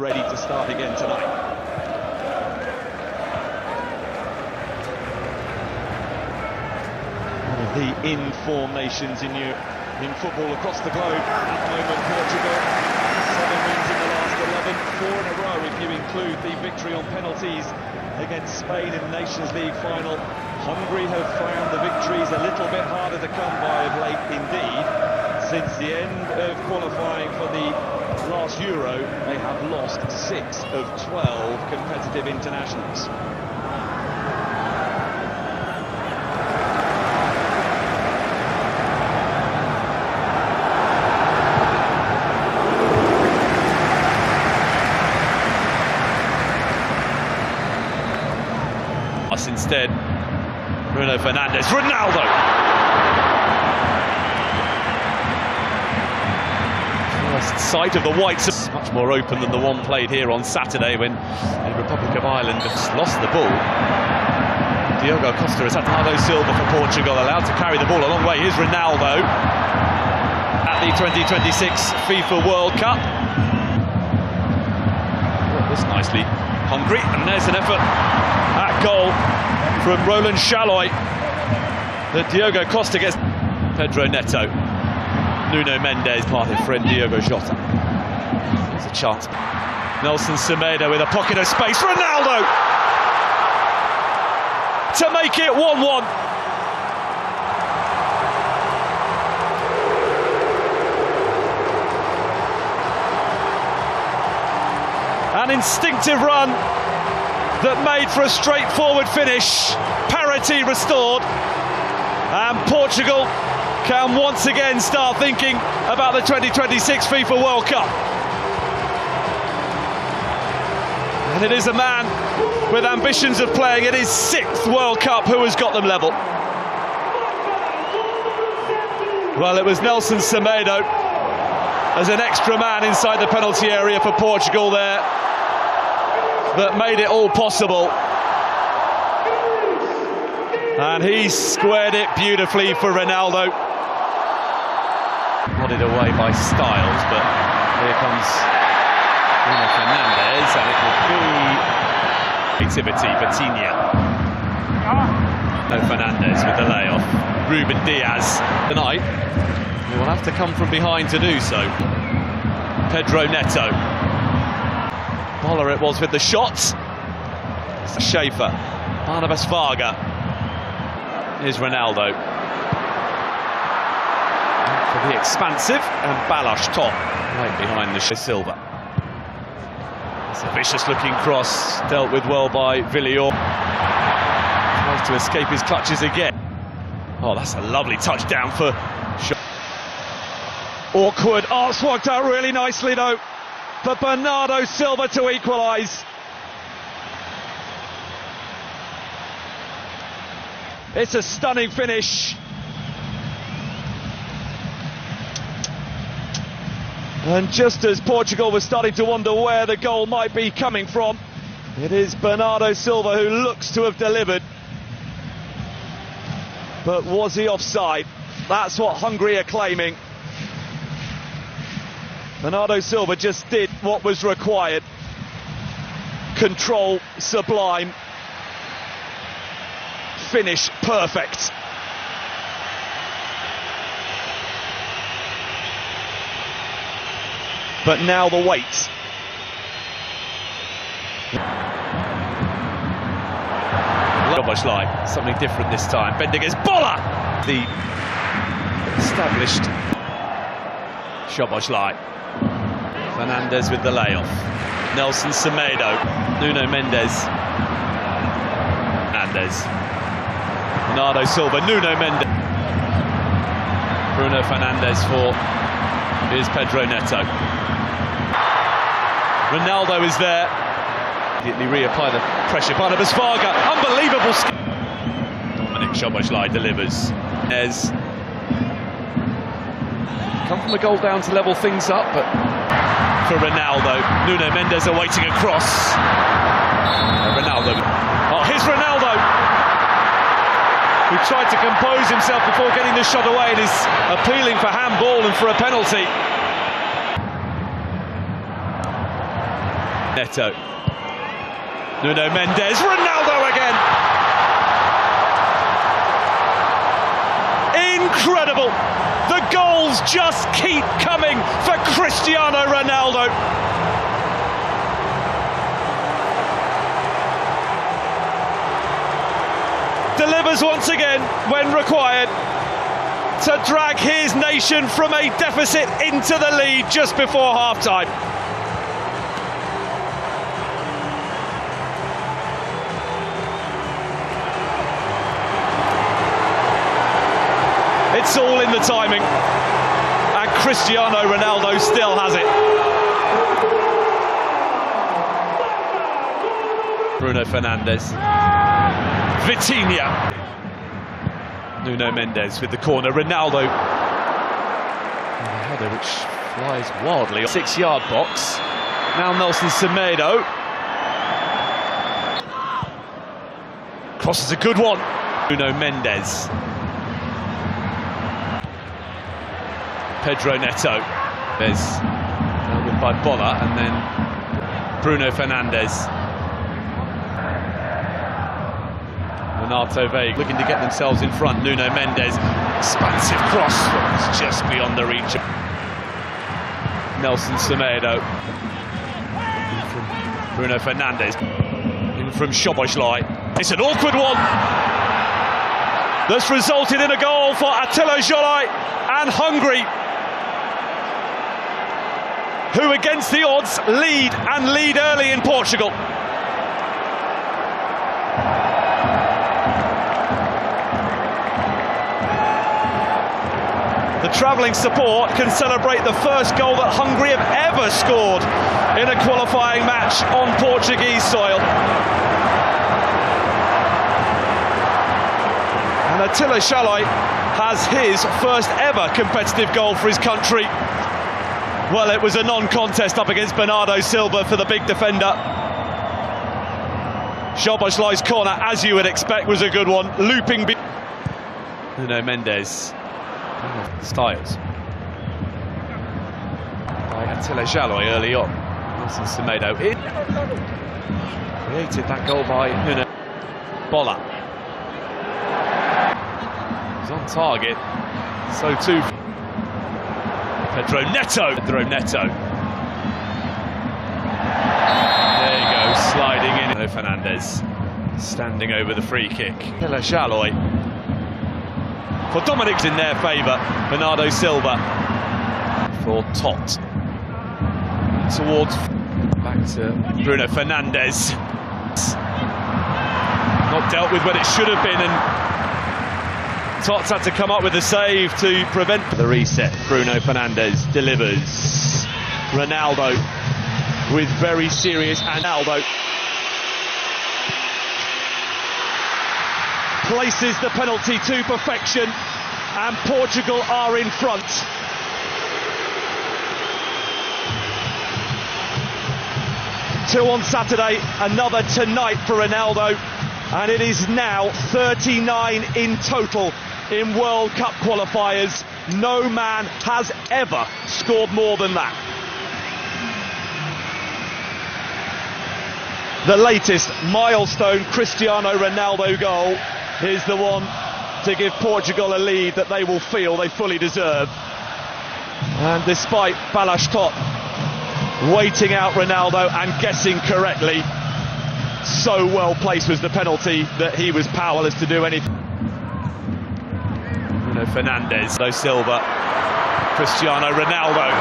ready to start again tonight. One of the in-form nations in football across the globe at the moment. Portugal, 7 wins in the last 11, 4 in a row if you include the victory on penalties against Spain in the Nations League final. Hungary have found the victories a little bit harder to come by of late indeed. Since the end of qualifying for the last Euro, they have lost 6 of 12 competitive internationals. Instead, Bruno Fernandes, Ronaldo! First sight of the whites, much more open than the one played here on Saturday when the Republic of Ireland lost the ball. Diogo Costa has had Bernardo Silva for Portugal, allowed to carry the ball a long way. Here's Ronaldo at the 2026 FIFA World Cup. Worked this nicely. Hungary, and there's an effort at goal from Roland Chaloy that Diogo Costa gets. Pedro Neto, Nuno Mendes, parted friend Diogo Jota. There's a chance. Nelson Semedo with a pocket of space. Ronaldo to make it 1-1. An instinctive run that made for a straightforward finish. Parity restored, and Portugal can once again start thinking about the 2026 FIFA World Cup. And it is a man with ambitions of playing in his 6th World Cup who has got them level. Well, it was Nelson Semedo as an extra man inside the penalty area for Portugal there that made it all possible. And he squared it beautifully for Ronaldo. Nodded away by Styles, but here comes Bruno Fernandes, and it will be creativity, Vitinha. No, Fernandes with the layoff. Ruben Diaz tonight. He will have to come from behind to do so. Pedro Neto. Boller it was with the shots. Schaefer, Barnabas Varga. Here's Ronaldo. For the expansive, and Balash top, right behind the Silva. It's a vicious looking cross, dealt with well by Villiers. Tries to escape his clutches again. Oh, that's a lovely touchdown for... Awkward. Oh, it's worked out really nicely though for Bernardo Silva to equalise. It's a stunning finish. And just as Portugal was starting to wonder where the goal might be coming from, it is Bernardo Silva who looks to have delivered. But was he offside? That's what Hungary are claiming. Bernardo Silva just did what was required. Control sublime. Finish perfect. But now the wait. Szoboszlai, something different this time. Bending his Boller! The established Szoboszlai. Fernandes with the layoff. Nelson Semedo. Nuno Mendes. Fernandes. Bernardo Silva. Nuno Mendes. Bruno Fernandes for... Here's Pedro Neto. Ronaldo is there. Immediately reapply the pressure. Barnabas Varga. Unbelievable skill. Dominic Szoboszlai delivers. As come from a goal down to level things up, but for Ronaldo, Nuno Mendes awaiting a cross. Ronaldo. Oh, here's Ronaldo, who tried to compose himself before getting the shot away and is appealing for handball and for a penalty. Neto. Nuno Mendes. Ronaldo again. Incredible. The goals just keep coming for Cristiano Ronaldo. Delivers once again when required to drag his nation from a deficit into the lead just before half-time. It's all in the timing, and Cristiano Ronaldo still has it. Bruno Fernandes. Vitinha. Nuno Mendes with the corner. Ronaldo. And the header which flies wildly. 6-yard box. Now Nelson Semedo. Crosses a good one. Nuno Mendes. Pedro Neto. There's with by Bola, and then Bruno Fernandes. Renato Veiga looking to get themselves in front. Nuno Mendes, expansive cross, it's just beyond the reach. Nelson Semedo. From Bruno Fernandes. In from Szoboszlai. It's an awkward one. That's resulted in a goal for Attila Szalai and Hungary, who against the odds lead early in Portugal. The travelling support can celebrate the first goal that Hungary have ever scored in a qualifying match on Portuguese soil. And Attila Szalai has his first ever competitive goal for his country. Well, it was a non-contest up against Bernardo Silva for the big defender. Szoboszlai's corner, as you would expect, was a good one. Looping. Nuno Mendes. Styles. By Attila Szalai early on. Nelson Semedo in. Created that goal by Nuno. Bola. He's on target. So too. Pedro Neto. There you go, sliding in. Fernandes standing over the free kick. Attila Szalai. For Dominic's in their favour. Bernardo Silva. For Tot. Towards. Back to Bruno Fernandes. Not dealt with when it should have been, and Tots had to come up with a save to prevent the reset. Bruno Fernandes delivers. Ronaldo with very serious. Ronaldo places the penalty to perfection, and Portugal are in front. Two on Saturday, another tonight for Ronaldo, and it is now 39 in total in World Cup qualifiers. No man has ever scored more than that. The latest milestone Cristiano Ronaldo goal is the one to give Portugal a lead that they will feel they fully deserve. And despite Balázs Tot waiting out Ronaldo and guessing correctly, so well placed was the penalty that he was powerless to do anything. Bruno Fernandes, Silva, Cristiano Ronaldo.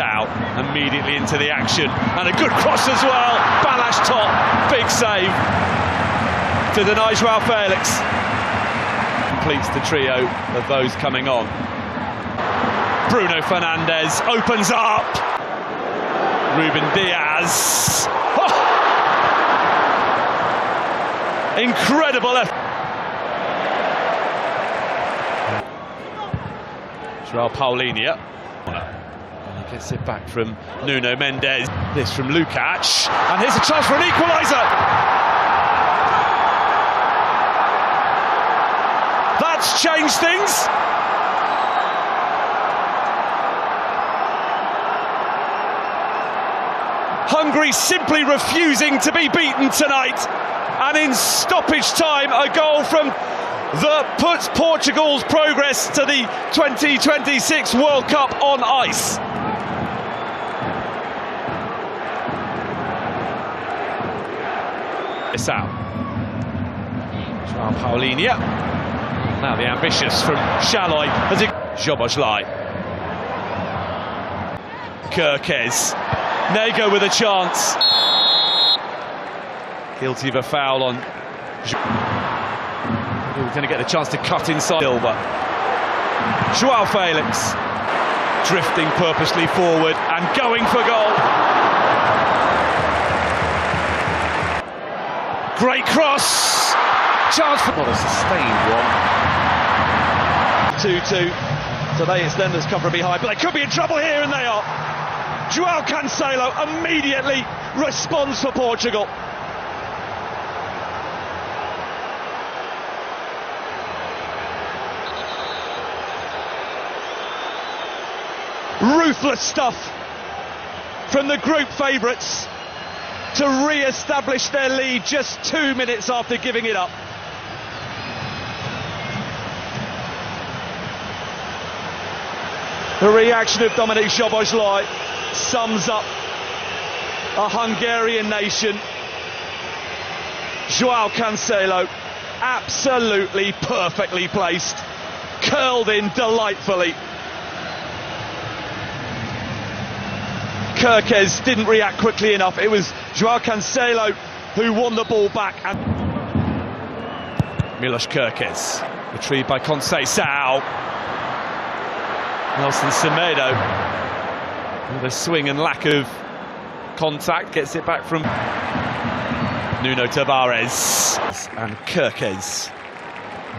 Out immediately into the action, and a good cross as well. Balázs Tot, big save to deny João Felix. Completes the trio of those coming on. Bruno Fernandes opens up. Ruben Diaz. Oh! Incredible effort. João Paulinho. And he gets it back from Nuno Mendes. This from Lukacs. And here's a chance for an equaliser. Let's change things. Hungary simply refusing to be beaten tonight. And in stoppage time, a goal from that puts Portugal's progress to the 2026 World Cup on ice. It's out. João Paulinho. Now the ambitious from Shaloi as it Szoboszlai. Kirkes. Nego with a chance. Guilty of a foul on. We're going to get the chance to cut inside Silva. João Felix drifting purposely forward and going for goal. Great cross. Chance for not a sustained one. 2-2. Today it's them that's covering behind, but they could be in trouble here, and they are. João Cancelo immediately responds for Portugal. Ruthless stuff from the group favourites to re-establish their lead just 2 minutes after giving it up. The reaction of Dominik Szoboszlai sums up a Hungarian nation. João Cancelo, absolutely perfectly placed, curled in delightfully. Kirkes didn't react quickly enough. It was João Cancelo who won the ball back. And Milos Kirkes, retrieved by Conceição. Nelson Semedo, with a swing and lack of contact, gets it back from Nuno Tavares. And Kirkes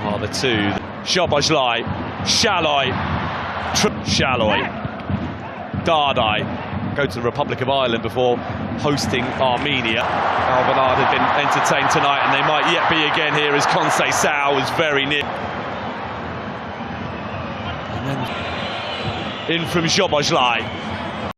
are the two. Szoboszlai, Shaloi, Dardai go to the Republic of Ireland before hosting Armenia. Alvarado had been entertained tonight, and they might yet be again here as Conceição was very near. And then in from Szoboszlai.